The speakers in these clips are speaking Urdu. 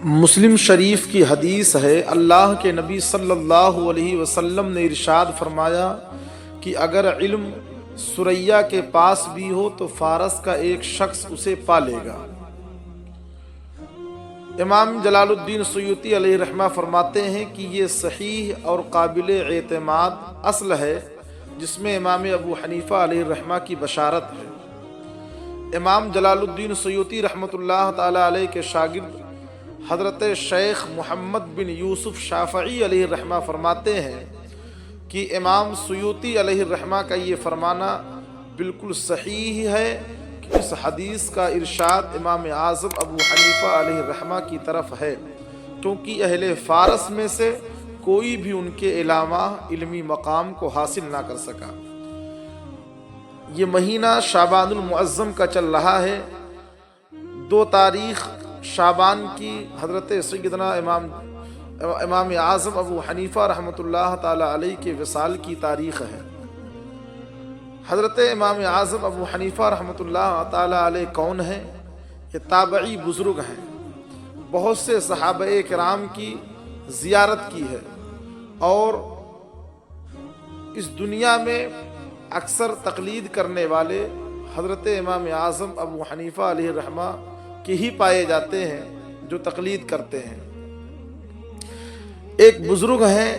مسلم شریف کی حدیث ہے، اللہ کے نبی صلی اللہ علیہ وسلم نے ارشاد فرمایا کہ اگر علم ثریا کے پاس بھی ہو تو فارس کا ایک شخص اسے پا لے گا۔ امام جلال الدین سیوطی علیہ رحمہ فرماتے ہیں کہ یہ صحیح اور قابل اعتماد اصل ہے جس میں امام ابو حنیفہ علیہ رحمہ کی بشارت ہے۔ امام جلال الدین سیوطی رحمۃ اللہ تعالی علیہ کے شاگرد حضرت شیخ محمد بن یوسف شافعی علیہ الرحمہ فرماتے ہیں کہ امام سیوطی علیہ الرحمہ کا یہ فرمانا بالکل صحیح ہے کہ اس حدیث کا ارشاد امام اعظم ابو حنیفہ علیہ الرحمہ کی طرف ہے، کیونکہ اہل فارس میں سے کوئی بھی ان کے علاوہ علمی مقام کو حاصل نہ کر سکا۔ یہ مہینہ شعبان المعظم کا چل رہا ہے۔ 2 تاریخ شعبان کی حضرت سیدنا امام اعظم ابو حنیفہ رحمۃ اللہ تعالی علیہ کے وصال کی تاریخ ہے۔ حضرت امام اعظم ابو حنیفہ رحمۃ اللہ تعالی علیہ کون ہیں؟ یہ تابعی بزرگ ہیں، بہت سے صحابہ کرام کی زیارت کی ہے اور اس دنیا میں اکثر تقلید کرنے والے حضرت امام اعظم ابو حنیفہ علیہ الرحمہ کے ہی پائے جاتے ہیں جو تقلید کرتے ہیں۔ ایک بزرگ ہیں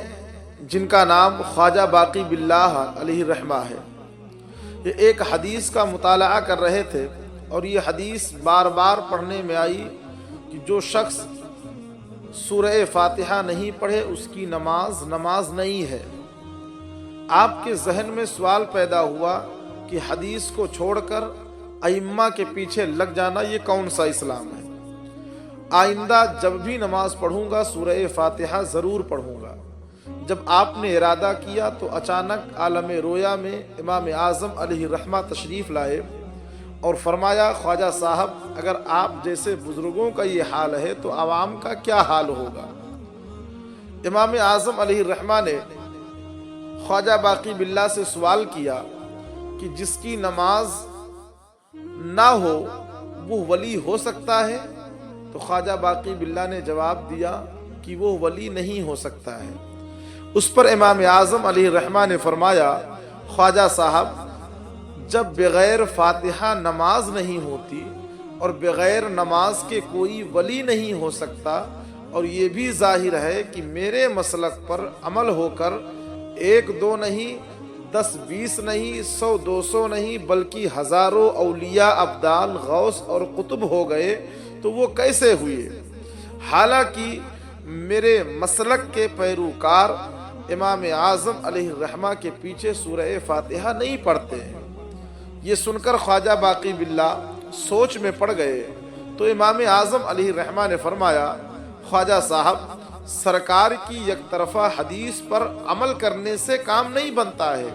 جن کا نام خواجہ باقی باللہ علیہ الرحمہ ہے۔ یہ ایک حدیث کا مطالعہ کر رہے تھے اور یہ حدیث بار بار پڑھنے میں آئی کہ جو شخص سورہ فاتحہ نہیں پڑھے اس کی نماز نہیں ہے۔ آپ کے ذہن میں سوال پیدا ہوا کہ حدیث کو چھوڑ کر ائمہ کے پیچھے لگ جانا یہ کون سا اسلام ہے؟ آئندہ جب بھی نماز پڑھوں گا سورہ فاتحہ ضرور پڑھوں گا۔ جب آپ نے ارادہ کیا تو اچانک عالم رویا میں امام اعظم علیہ الرحمہ تشریف لائے اور فرمایا، خواجہ صاحب اگر آپ جیسے بزرگوں کا یہ حال ہے تو عوام کا کیا حال ہوگا؟ امام اعظم علیہ الرحمہ نے خواجہ باقی باللہ سے سوال کیا کہ جس کی نماز نہ ہو وہ ولی ہو سکتا ہے؟ تو خواجہ باقی باللہ نے جواب دیا کہ وہ ولی نہیں ہو سکتا ہے۔ اس پر امام اعظم علیہ الرحمہ نے فرمایا، خواجہ صاحب جب بغیر فاتحہ نماز نہیں ہوتی اور بغیر نماز کے کوئی ولی نہیں ہو سکتا، اور یہ بھی ظاہر ہے کہ میرے مسلک پر عمل ہو کر 1 2 نہیں 10 20 نہیں 100 200 نہیں بلکہ ہزاروں اولیاء ابدال غوث اور قطب ہو گئے تو وہ کیسے ہوئے؟ حالانکہ میرے مسلک کے پیروکار امام اعظم علیہ الرحمہ کے پیچھے سورہ فاتحہ نہیں پڑھتے ہیں۔ یہ سن کر خواجہ باقی باللہ سوچ میں پڑ گئے تو امام اعظم علیہ الرحمہ نے فرمایا، خواجہ صاحب سرکار کی یک طرفہ حدیث پر عمل کرنے سے کام نہیں بنتا ہے،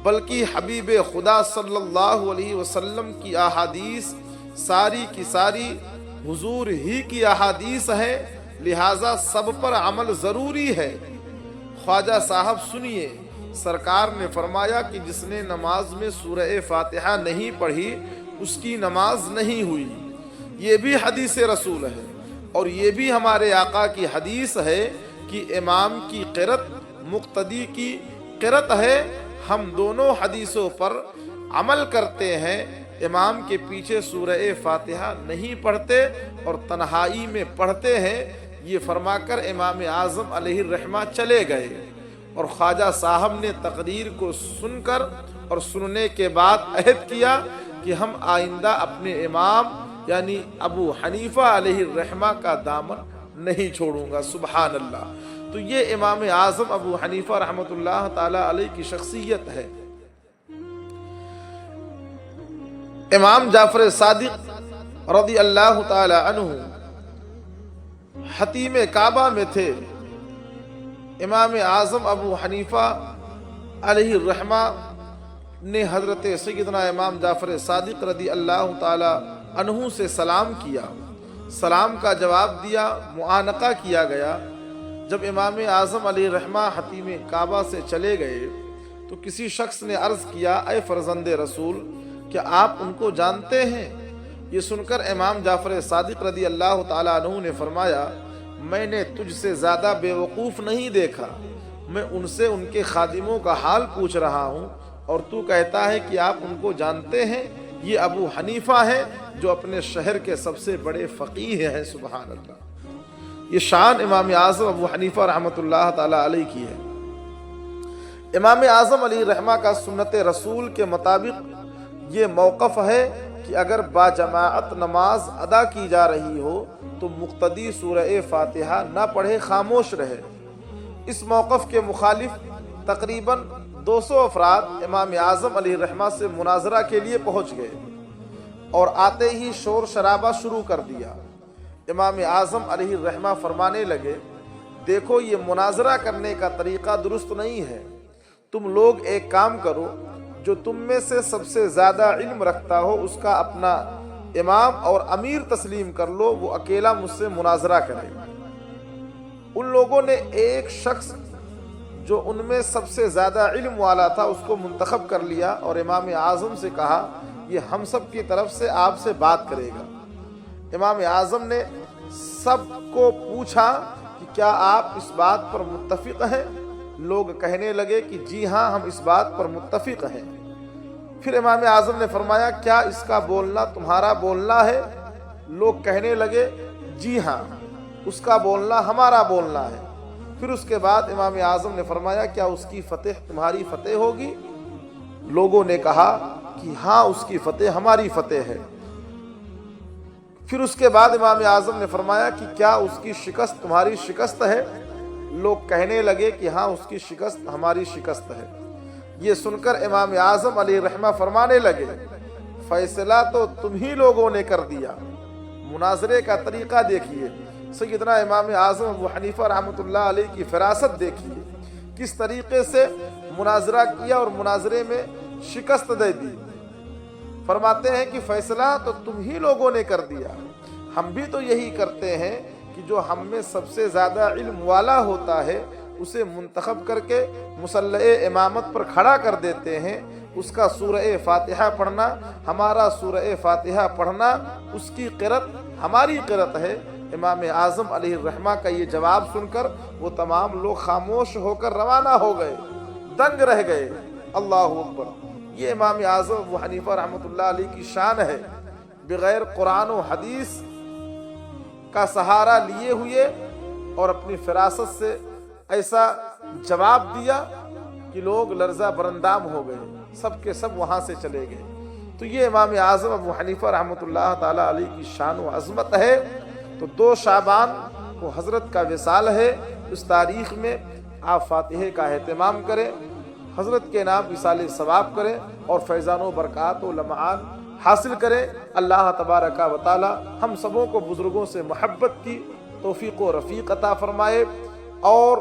بلکہ حبیب خدا صلی اللہ علیہ وسلم کی احادیث ساری کی ساری حضور ہی کی احادیث ہیں، لہٰذا سب پر عمل ضروری ہے۔ خواجہ صاحب سنیے، سرکار نے فرمایا کہ جس نے نماز میں سورہ فاتحہ نہیں پڑھی اس کی نماز نہیں ہوئی۔ یہ بھی حدیث رسول ہے اور یہ بھی ہمارے آقا کی حدیث ہے کہ امام کی قرأت مقتدی کی قرأت ہے۔ ہم دونوں حدیثوں پر عمل کرتے ہیں، امام کے پیچھے سورہ فاتحہ نہیں پڑھتے اور تنہائی میں پڑھتے ہیں۔ یہ فرما کر امام اعظم علیہ الرحمہ چلے گئے اور خواجہ صاحب نے تقریر کو سن کر اور سننے کے بعد عہد کیا کہ ہم آئندہ اپنے امام یعنی ابو حنیفہ علیہ الرحمہ کا دامن نہیں چھوڑوں گا۔ سبحان اللہ۔ تو یہ امام اعظم ابو حنیفہ رحمۃ اللہ تعالی علیہ کی شخصیت ہے۔ امام جعفر صادق رضی اللہ تعالی عنہ حتیم کعبہ میں تھے۔ امام اعظم ابو حنیفہ علیہ الرحمہ نے حضرت سیدنا امام جعفر صادق رضی اللہ تعالی عنہ سے سلام کیا، سلام کا جواب دیا، معانقہ کیا گیا۔ جب امام اعظم علیہ الرحمہ حتیم کعبہ سے چلے گئے تو کسی شخص نے عرض کیا، اے فرزند رسول کیا آپ ان کو جانتے ہیں؟ یہ سن کر امام جعفر صادق رضی اللہ تعالیٰ عنہ نے فرمایا میں نے تجھ سے زیادہ بیوقوف نہیں دیکھا، میں ان سے ان کے خادموں کا حال پوچھ رہا ہوں اور تو کہتا ہے کہ آپ ان کو جانتے ہیں، یہ ابو حنیفہ ہیں جو اپنے شہر کے سب سے بڑے فقیہ ہیں۔ سبحان اللہ، یہ شان امام اعظم ابو حنیفہ رحمۃ اللہ تعالی علیہ کی ہے۔ امام اعظم علیہ رحمہ کا سنت رسول کے مطابق یہ موقف ہے کہ اگر با جماعت نماز ادا کی جا رہی ہو تو مقتدی سورہ فاتحہ نہ پڑھے، خاموش رہے۔ اس موقف کے مخالف تقریباً 200 افراد امام اعظم علیہ رحمہ سے مناظرہ کے لیے پہنچ گئے اور آتے ہی شور شرابہ شروع کر دیا۔ امام اعظم علیہ رحمہ فرمانے لگے دیکھو یہ مناظرہ کرنے کا طریقہ درست نہیں ہے، تم لوگ ایک کام کرو، جو تم میں سے سب سے زیادہ علم رکھتا ہو اس کا اپنا امام اور امیر تسلیم کر لو، وہ اکیلا مجھ سے مناظرہ کرے۔ ان لوگوں نے ایک شخص جو ان میں سب سے زیادہ علم والا تھا اس کو منتخب کر لیا اور امام اعظم سے کہا یہ ہم سب کی طرف سے آپ سے بات کرے گا۔ امام اعظم نے سب کو پوچھا کہ کیا آپ اس بات پر متفق ہیں؟ لوگ کہنے لگے کہ جی ہاں ہم اس بات پر متفق ہیں۔ پھر امام اعظم نے فرمایا کیا اس کا بولنا تمہارا بولنا ہے؟ لوگ کہنے لگے جی ہاں اس کا بولنا ہمارا بولنا ہے۔ پھر اس کے بعد امام اعظم نے فرمایا کیا اس کی فتح تمہاری فتح ہوگی؟ لوگوں نے کہا کہ ہاں اس کی فتح ہماری فتح ہے۔ پھر اس کے بعد امام اعظم نے فرمایا کہ کیا اس کی شکست تمہاری شکست ہے؟ لوگ کہنے لگے کہ ہاں اس کی شکست ہماری شکست ہے۔ یہ سن کر امام اعظم علیہ رحمہ فرمانے لگے فیصلہ تو تم ہی لوگوں نے کر دیا۔ مناظرے کا طریقہ دیکھیے، سیدنا امام اعظم ابو حنیفہ رحمۃ اللہ علیہ کی فراست دیکھیے، کس طریقے سے مناظرہ کیا اور مناظرے میں شکست دے دی۔ فرماتے ہیں کہ فیصلہ تو تم ہی لوگوں نے کر دیا، ہم بھی تو یہی کرتے ہیں کہ جو ہم میں سب سے زیادہ علم والا ہوتا ہے اسے منتخب کر کے مصلح امامت پر کھڑا کر دیتے ہیں، اس کا سورہ فاتحہ پڑھنا، ہمارا سورہ فاتحہ پڑھنا، اس کی قرأت ہماری قرأت ہے۔ امام اعظم علیہ الرحمہ کا یہ جواب سن کر وہ تمام لوگ خاموش ہو کر روانہ ہو گئے، دنگ رہ گئے۔ اللہ اکبر، یہ امام اعظم ابو حنیفہ رحمۃ اللہ علیہ کی شان ہے، بغیر قرآن و حدیث کا سہارا لیے ہوئے اور اپنی فراست سے ایسا جواب دیا کہ لوگ لرزہ برندام ہو گئے، سب کے سب وہاں سے چلے گئے۔ تو یہ امام اعظم ابو حنیفہ رحمۃ اللہ تعالی علیہ کی شان و عظمت ہے۔ تو 2 شعبان کو حضرت کا وصال ہے، اس تاریخ میں آپ فاتحے کا اہتمام کریں، حضرت کے نام وصال ثواب کریں اور فیضان و برکات و لمعان حاصل کریں۔ اللہ تبارک و تعالی ہم سبوں کو بزرگوں سے محبت کی توفیق و رفیق عطا فرمائے اور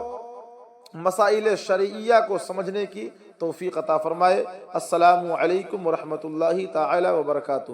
مسائل شرعیہ کو سمجھنے کی توفیق عطا فرمائے۔ السلام علیکم ورحمۃ اللہ تعالی وبرکاتہ۔